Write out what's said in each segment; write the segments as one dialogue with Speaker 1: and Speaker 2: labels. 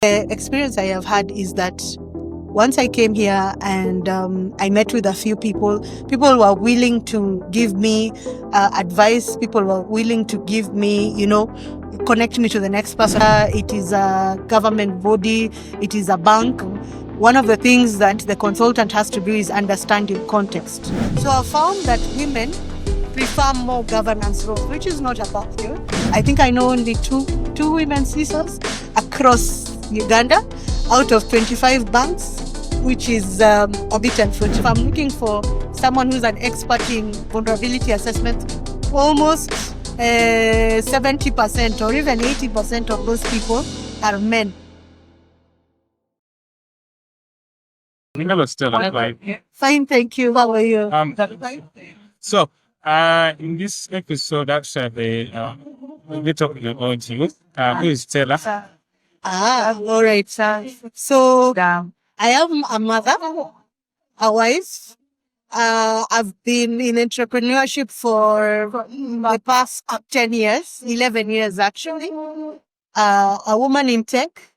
Speaker 1: The experience I have had is that once I came here and I met with a few people were willing to give me advice. People were willing to give me, connect me to the next person. It is a government body. It is a bank. One of the things that the consultant has to do is understand your context. So I found that women prefer more governance roles, which is not a bad thing. I think I know only two women CISOs across Uganda out of 25 banks, which is a bit unfortunate. If I'm looking for someone who's an expert in vulnerability assessment, almost 70% or even 80% of those people are men.
Speaker 2: Hello, Stella.
Speaker 1: Fine, thank you. How are you?
Speaker 2: So, in this episode, actually, we'll be talking about you. Who is Stella?
Speaker 1: All right. So, I am a mother, a wife. I've been in entrepreneurship for the past 10 years, 11 years actually. A woman in tech.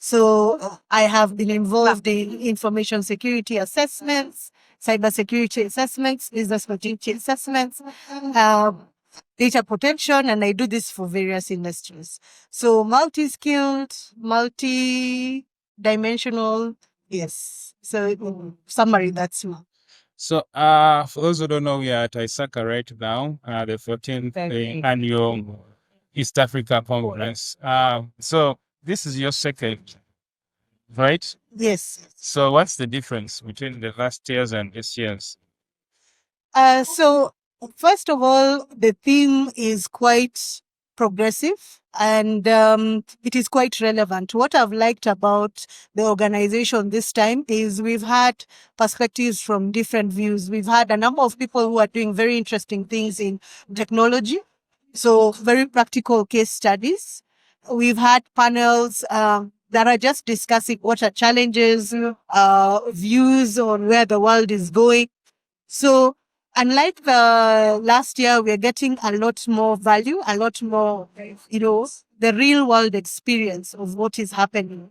Speaker 1: So I have been involved in information security assessments, cybersecurity assessments, business continuity assessments, data protection, and I do this for various industries. So multi-skilled, multi-dimensional, yes. So summary, that's me.
Speaker 2: So, for those who don't know, we are at ISACA right now, the 14th annual East Africa Conference. So this is your second, right?
Speaker 1: Yes.
Speaker 2: So what's the difference between the last years and this year's?
Speaker 1: So first of all, the theme is quite progressive and it is quite relevant. What I've liked about the organization this time is we've had perspectives from different views. We've had a number of people who are doing very interesting things in technology. So very practical case studies. We've had panels that are just discussing what are challenges, views on where the world is going. So unlike the last year, we're getting a lot more value, a lot more, the real world experience of what is happening.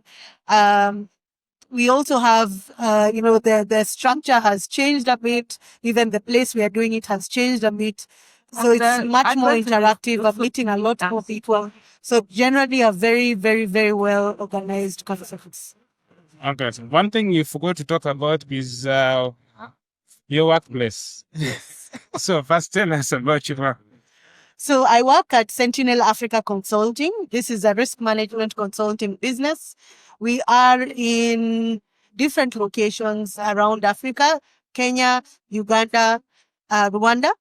Speaker 1: We also have, the structure has changed a bit. Even the place we are doing it has changed a bit. So it's much more interactive. I'm meeting a lot more people. So generally a very, very, very well organized conference.
Speaker 2: Okay. So one thing you forgot to talk about is your workplace. So first tell us about your work.
Speaker 1: So I work at Sentinel Africa Consulting. This is a risk management consulting business. We are in different locations around Africa, Kenya, Uganda, Rwanda,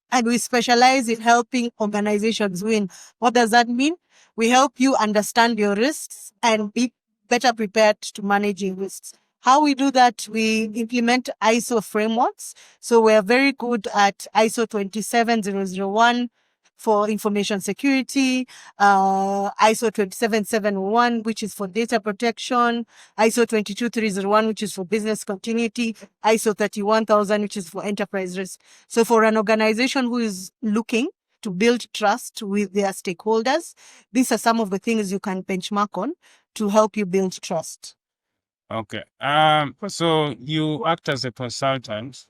Speaker 1: and we specialize in helping organizations win. What does that mean? We help you understand your risks and be better prepared to manage your risks. How we do that, we implement ISO frameworks. So we're very good at ISO 27001 for information security, ISO 27701, which is for data protection, ISO 22301, which is for business continuity, ISO 31000, which is for enterprise risk. So for an organization who is looking to build trust with their stakeholders, these are some of the things you can benchmark on to help you build trust.
Speaker 2: Okay. So you act as a consultant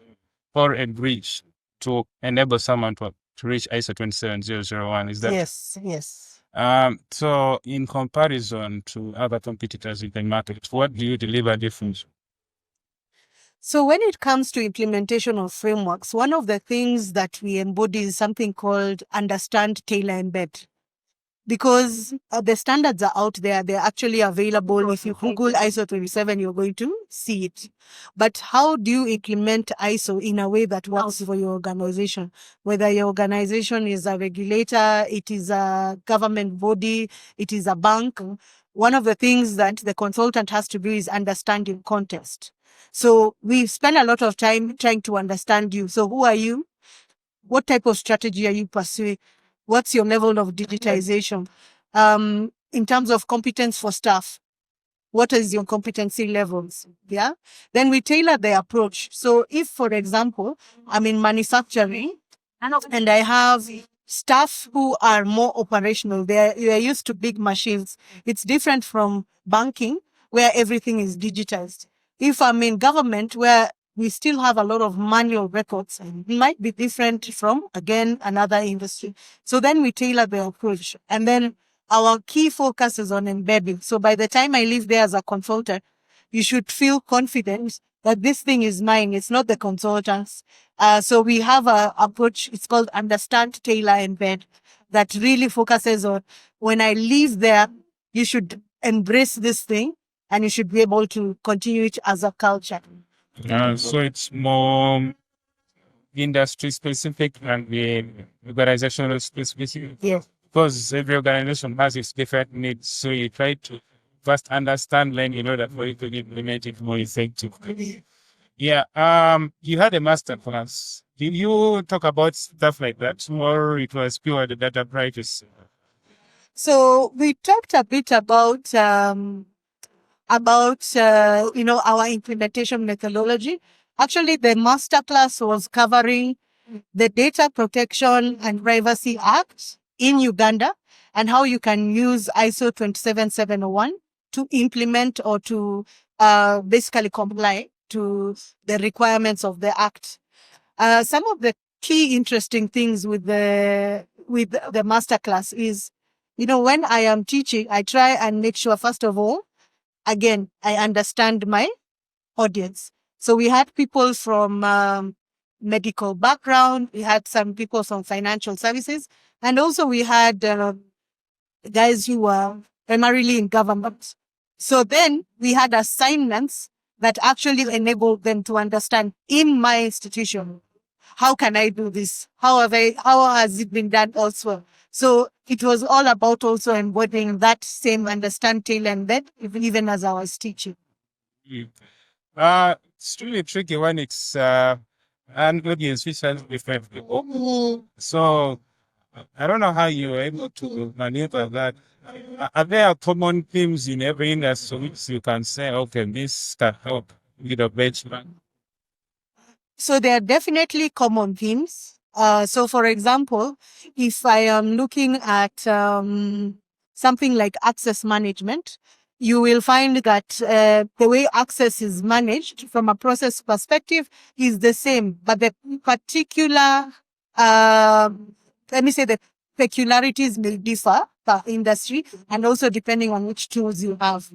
Speaker 2: for a bridge to enable someone to reach ISO 27001. Is that?
Speaker 1: Yes.
Speaker 2: So in comparison to other competitors in the market, what do you deliver different?
Speaker 1: So when it comes to implementation of frameworks, one of the things that we embody is something called understand, tailor, embed. Because the standards are out there, they're actually available. If you Google ISO 27, you're going to see it. But how do you implement ISO in a way that works for your organization? Whether your organization is a regulator, it is a government body, it is a bank. One of the things that the consultant has to do is understand your context. So we spend a lot of time trying to understand you. So who are you? What type of strategy are you pursuing? What's your level of digitization? In terms of competence for staff, what is your competency levels? Yeah. Then we tailor the approach. So if, for example, I'm in manufacturing and I have staff who are more operational. They are used to big machines. It's different from banking, where everything is digitized. If I'm in government, where we still have a lot of manual records, it might be different from, again, another industry. So then we tailor the approach. And then our key focus is on embedding. So by the time I leave there as a consultant, you should feel confident that this thing is mine. It's not the consultant's. So we have a approach. It's called Understand, Tailor, Embed, that really focuses on, when I leave there, you should embrace this thing and you should be able to continue it as a culture.
Speaker 2: So it's more industry specific and the organizational specific.
Speaker 1: Yes.
Speaker 2: Because every organization has its different needs. So you try to first understand, learn in order for you to implement it more effectively. Yeah. You had a master class. Did you talk about stuff like that, or it was pure the data practice?
Speaker 1: So we talked a bit about our implementation methodology. Actually, the masterclass was covering the Data Protection and Privacy Act in Uganda and how you can use ISO 27701 to implement or to basically comply to the requirements of the act. Some of the key interesting things with the masterclass is, when I am teaching, I try and make sure, first of all, again, I understand my audience. So we had people from medical background, we had some people from financial services, and also we had guys who were primarily in government. So then we had assignments that actually enabled them to understand, in my institution, how can I do this? How has it been done elsewhere? So it was all about also embodying that same understand, tail, and embed, even as I was teaching.
Speaker 2: It's really tricky when it's an audience which has different people. So I don't know how you were able to maneuver that. Are there common themes in every industry which you can say, okay, this can help with a benchmark?
Speaker 1: So there are definitely common themes. So for example, if I am looking at something like access management, you will find that the way access is managed from a process perspective is the same, but the particular, let me say, the peculiarities may differ per industry and also depending on which tools you have.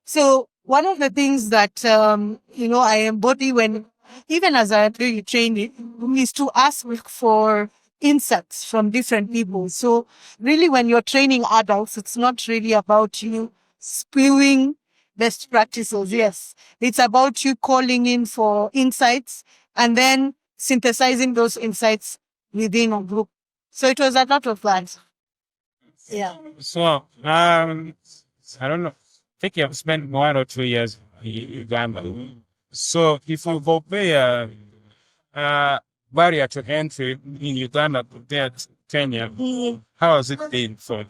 Speaker 1: So one of the things that, I embody when, even as I do training, is to ask for insights from different people. So really, when you're training adults, it's not really about you spewing best practices. Yes, it's about you calling in for insights and then synthesizing those insights within a group. So it was a lot of that. Yeah.
Speaker 2: So I don't know. I think you have spent 1 or 2 years in Uganda. So if you compare barrier to entry in Uganda compared to Kenya, how has it been for you?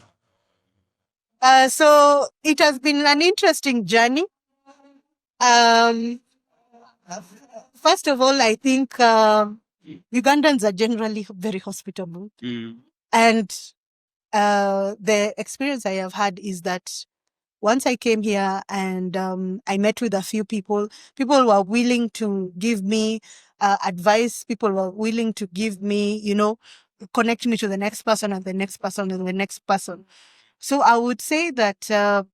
Speaker 1: So it has been an interesting journey. First of all, I think Ugandans are generally very hospitable. And the experience I have had is that once I came here and I met with a few people were willing to give me advice. People were willing to give me, connect me to the next person and the next person and the next person. So I would say that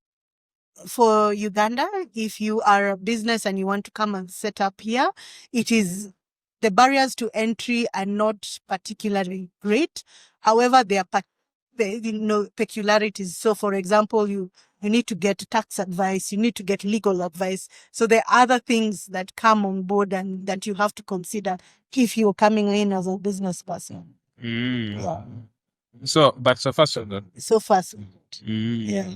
Speaker 1: for Uganda, if you are a business and you want to come and set up here, the barriers to entry are not particularly great. However, there are peculiarities. So, for example, you need to get tax advice, you need to get legal advice. So there are other things that come on board and that you have to consider if you're coming in as a business person. Yeah.
Speaker 2: But so far so good.
Speaker 1: So far so good. Yeah.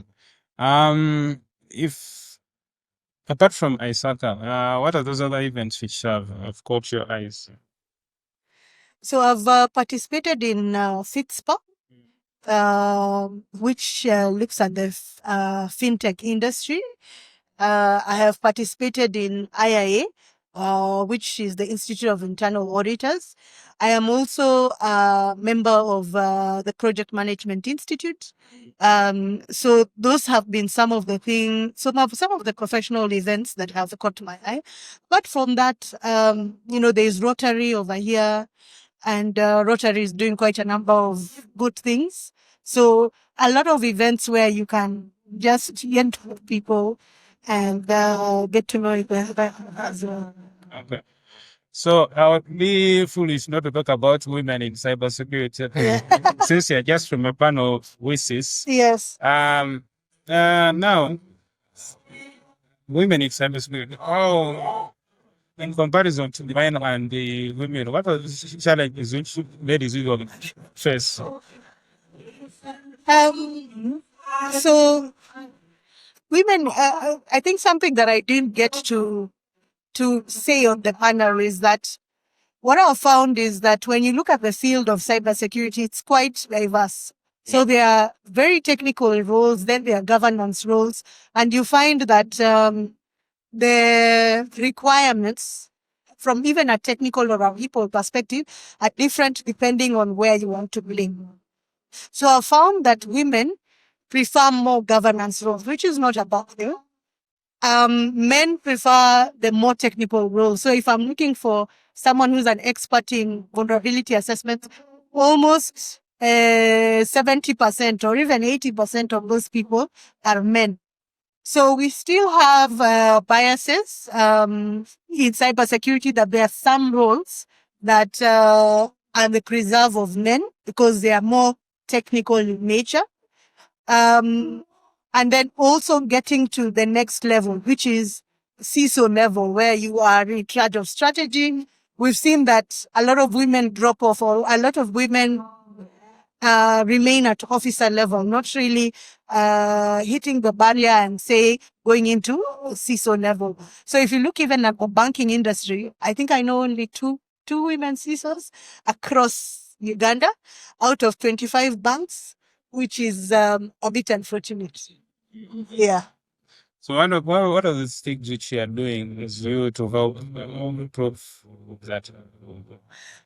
Speaker 2: If apart from ISACA, what are those other events which have caught your eyes?
Speaker 1: So I've participated in FITSPA, which looks at the fintech industry. I have participated in IIA, which is the Institute of Internal Auditors. I am also a member of the Project Management Institute. So those have been some of the things, some of the professional events that have caught my eye. But from that, there's Rotary over here, and Rotary is doing quite a number of good things. So a lot of events where you can just get with people and get to know each other as well.
Speaker 2: Okay. So I would be foolish not to talk about women in cybersecurity. Since you're just from a panel of WISIS.
Speaker 1: Yes.
Speaker 2: Now, women in cybersecurity. Oh, in comparison to the men and the women, what are the challenges which ladies will face?
Speaker 1: So women, I think something that I didn't get to say on the panel is that what I found is that when you look at the field of cybersecurity, it's quite diverse. So there are very technical roles, then there are governance roles, and you find that the requirements from even a technical or a people perspective are different depending on where you want to play. So I found that women prefer more governance roles, which is not a bad thing. Men prefer the more technical roles. So if I'm looking for someone who's an expert in vulnerability assessment, almost 70% or even 80% of those people are men. So we still have biases in cybersecurity, that there are some roles that are the preserve of men because they are more technical in nature. And then also getting to the next level, which is CISO level, where you are in charge of strategy. We've seen that a lot of women drop off, or a lot of women remain at officer level, not really hitting the barrier and say going into CISO level. So if you look even at the banking industry, I think I know only two women CISOs across Uganda out of 25 banks, which is a bit unfortunate. Yeah.
Speaker 2: So what are the things which you are doing as you to help improve that?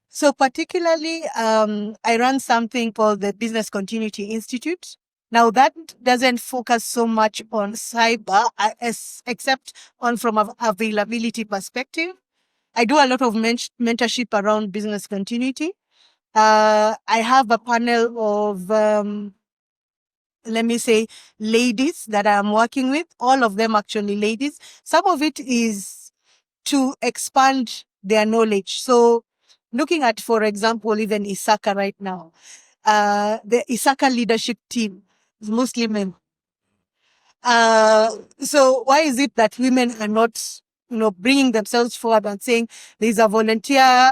Speaker 1: So particularly, I run something called the Business Continuity Institute. Now that doesn't focus so much on cyber, except on from an availability perspective. I do a lot of mentorship around business continuity. I have a panel of, let me say, ladies that I'm working with, all of them actually ladies. Some of it is to expand their knowledge. So looking at, for example, even ISACA right now, the ISACA leadership team is mostly men. So why is it that women are not, bringing themselves forward and saying there's a volunteer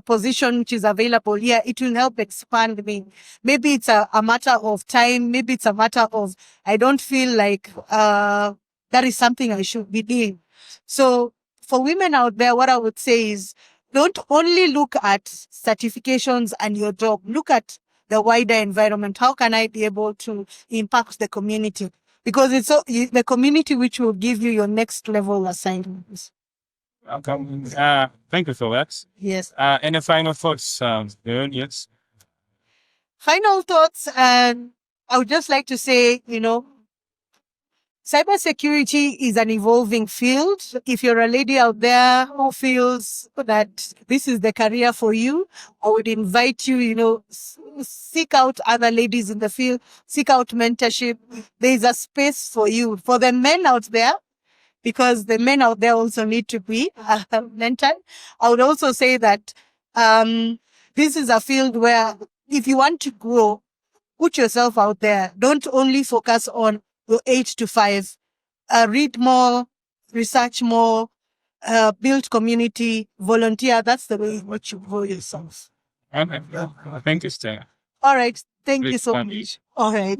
Speaker 1: position which is available here? It will help expand me. Maybe it's a matter of time. Maybe it's a matter of I don't feel like that is something I should be doing. So for women out there, what I would say is don't only look at certifications and your job. Look at the wider environment. How can I be able to impact the community? Because it's the community which will give you your next level assignments.
Speaker 2: Okay. Thank you for that.
Speaker 1: Yes.
Speaker 2: Any final thoughts, yes?
Speaker 1: Final thoughts, and I would just like to say, cybersecurity is an evolving field. If you're a lady out there who feels that this is the career for you, I would invite you, seek out other ladies in the field, seek out mentorship. There's a space for you. For the men out there, because the men out there also need to be mentored, I would also say that this is a field where if you want to grow, put yourself out there. Don't only focus on your 8 to 5. Read more, research more, build community, volunteer. That's the way in which you grow yourself.
Speaker 2: Okay. Thank you, Stella.
Speaker 1: All right. Thank you
Speaker 2: Great
Speaker 1: so
Speaker 2: fun.
Speaker 1: much. All right.